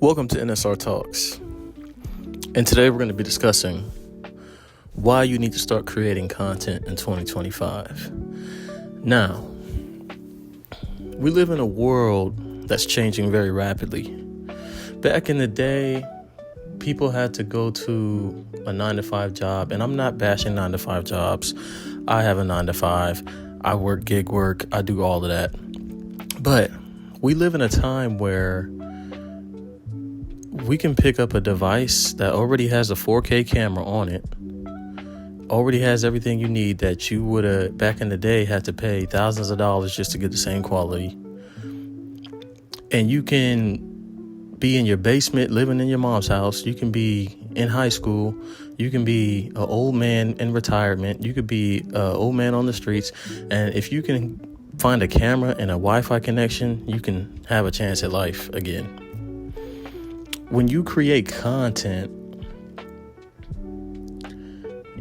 Welcome to NSR Talks. And today we're going to be discussing why you need to start creating content in 2025. Now, we live in a world that's changing very rapidly. Back in the day, people had to go to a 9-to-5 job, and I'm not bashing 9-to-5 jobs. I have a 9-to-5. I work gig work. I do all of that. But we live in a time where we can pick up a device that already has a 4K camera on it, already has everything you need that you would have back in the day had to pay thousands of dollars just to get the same quality. And you can be in your basement living in your mom's house. You can be in high school. You can be an old man in retirement. You could be an old man on the streets. And if you can find a camera and a Wi-Fi connection, you can have a chance at life again. When you create content,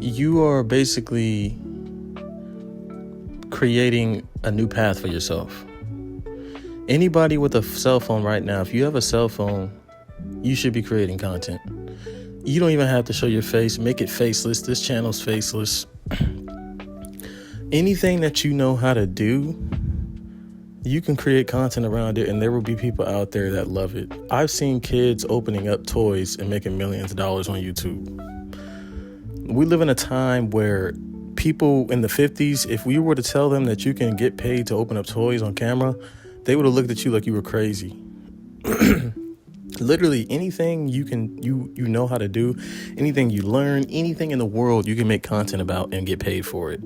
you are basically creating a new path for yourself. Anybody with a cell phone right now, if you have a cell phone, you should be creating content. You don't even have to show your face. Make it faceless. This channel's faceless. Anything that you know how to do, you can create content around it, and there will be people out there that love it. I've seen kids opening up toys and making millions of dollars on YouTube. We live in a time where people in the 50s, if we were to tell them that you can get paid to open up toys on camera, they would have looked at you like you were crazy. Literally anything you know how to do, anything you learn, anything in the world you can make content about and get paid for it.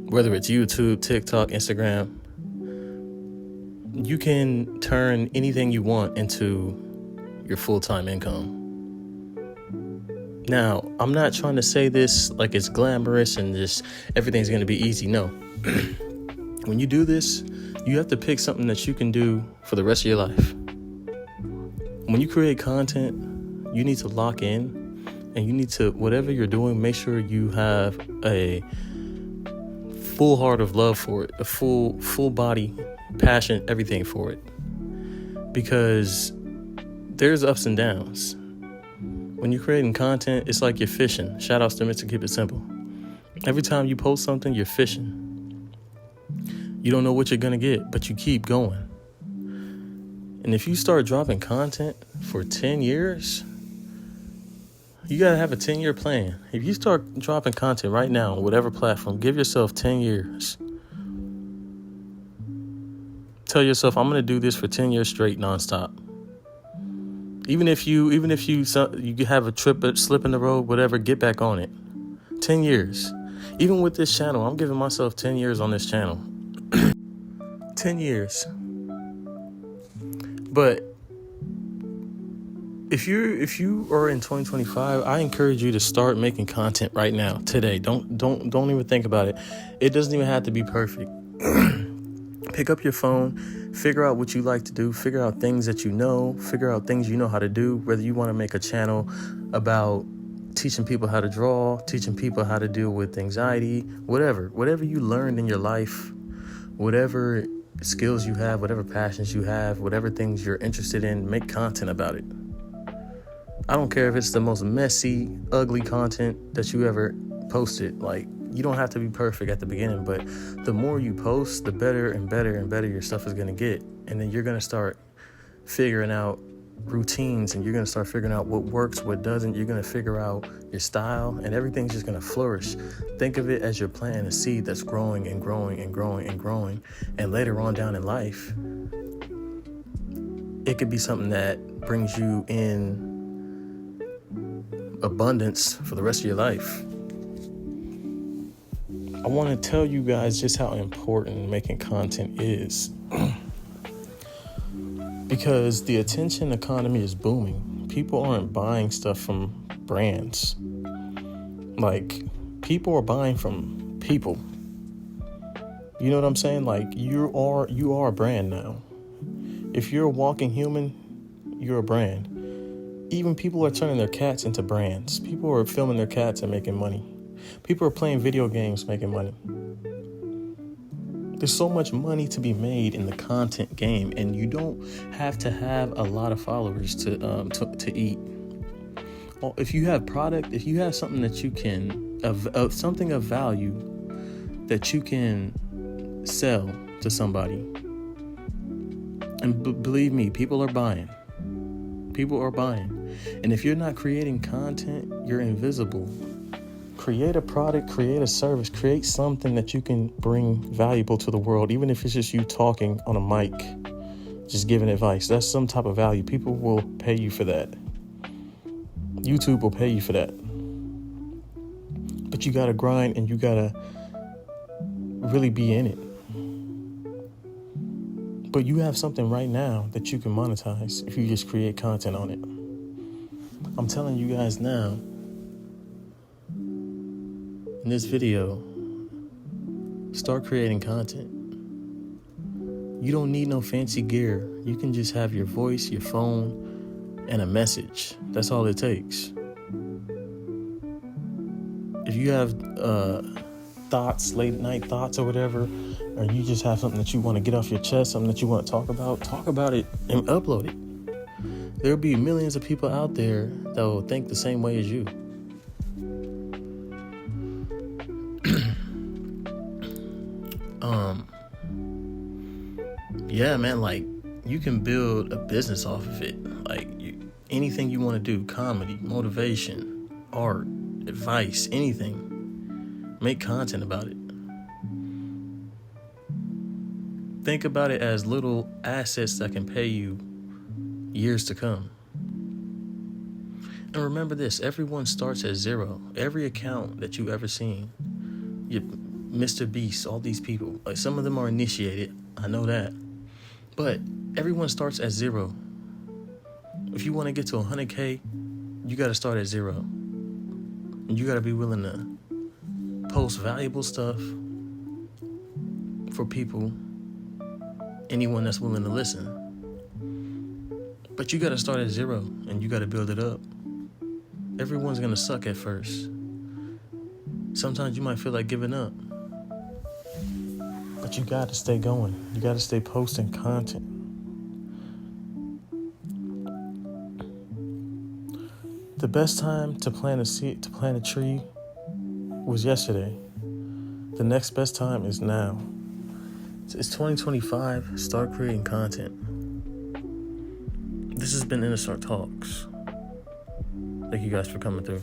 Whether it's YouTube, TikTok, Instagram, you can turn anything you want into your full-time income. Now, I'm not trying to say this like it's glamorous and just everything's going to be easy. No. When you do this, you have to pick something that you can do for the rest of your life. When you create content, you need to lock in, and you need to, whatever you're doing, make sure you have a full heart of love for it, a full body passion, everything for it. Because there's ups and downs. When you're creating content, it's like you're fishing. Shout outs to Mr. Keep It Simple. Every time you post something, you're fishing. You don't know what you're going to get, but you keep going. And if you start dropping content for 10 years, you got to have a 10-year plan. If you start dropping content right now on whatever platform, give yourself 10 years. Tell yourself, I'm going to do this for 10 years straight, nonstop. Even if you have a slip in the road, whatever, get back on it. 10 years. Even with this channel, I'm giving myself 10 years on this channel. 10 years. But if you are in 2025, I encourage you to start making content right now, today. Don't even think about it. It doesn't even have to be perfect. Pick up your phone, figure out what you like to do, figure out things that you know, figure out things you know how to do, whether you want to make a channel about teaching people how to draw, teaching people how to deal with anxiety, whatever you learned in your life, whatever skills you have, whatever passions you have, whatever things you're interested in, make content about it. I don't care if it's the most messy, ugly content that you ever posted. Like, you don't have to be perfect at the beginning, but the more you post, the better and better and better your stuff is going to get. And then you're going to start figuring out routines, and you're going to start figuring out what works, what doesn't. You're going to figure out your style, and everything's just going to flourish. Think of it as you're planting a seed that's growing and growing and growing and growing. And later on down in life, it could be something that brings you in abundance for the rest of your life. I want to tell you guys just how important making content is. Because the attention economy is booming. People aren't buying stuff from brands. Like, people are buying from people. You know what I'm saying? Like, you are a brand now. If you're a walking human, you're a brand. Even people are turning their cats into brands. People are filming their cats and making money. People are playing video games, making money. There's so much money to be made in the content game, and you don't have to have a lot of followers to eat. Well, if you have product, if you have something that you can, something of value that you can sell to somebody, and believe me, people are buying. People are buying. And if you're not creating content, you're invisible. Create a product, create a service, create something that you can bring valuable to the world, even if it's just you talking on a mic, just giving advice. That's some type of value. People will pay you for that. YouTube will pay you for that. But you gotta grind and you gotta really be in it. But you have something right now that you can monetize if you just create content on it. I'm telling you guys now, in this video, start creating content. You don't need no fancy gear. You can just have your voice, your phone, and a message. That's all it takes. If you have thoughts, late night thoughts or whatever, or you just have something that you want to get off your chest, something that you want to talk about it and upload it. There'll be millions of people out there that will think the same way as you. Yeah, man, like, you can build a business off of it. Like, anything you want to do, comedy, motivation, art, advice, anything, make content about it. Think about it as little assets that can pay you years to come. And remember this, everyone starts at zero. Every account that you've ever seen, Mr. Beast, all these people, like, some of them are initiated, I know that. But everyone starts at zero. If you want to get to 100K, you got to start at zero. And you got to be willing to post valuable stuff for people, anyone that's willing to listen. But you got to start at zero and you got to build it up. Everyone's going to suck at first. Sometimes you might feel like giving up. But you got to stay going. You got to stay posting content. The best time to plant a seed, to plant a tree, was yesterday. The next best time is now. It's 2025. Start creating content. This has been Inner Talks. Thank you guys for coming through.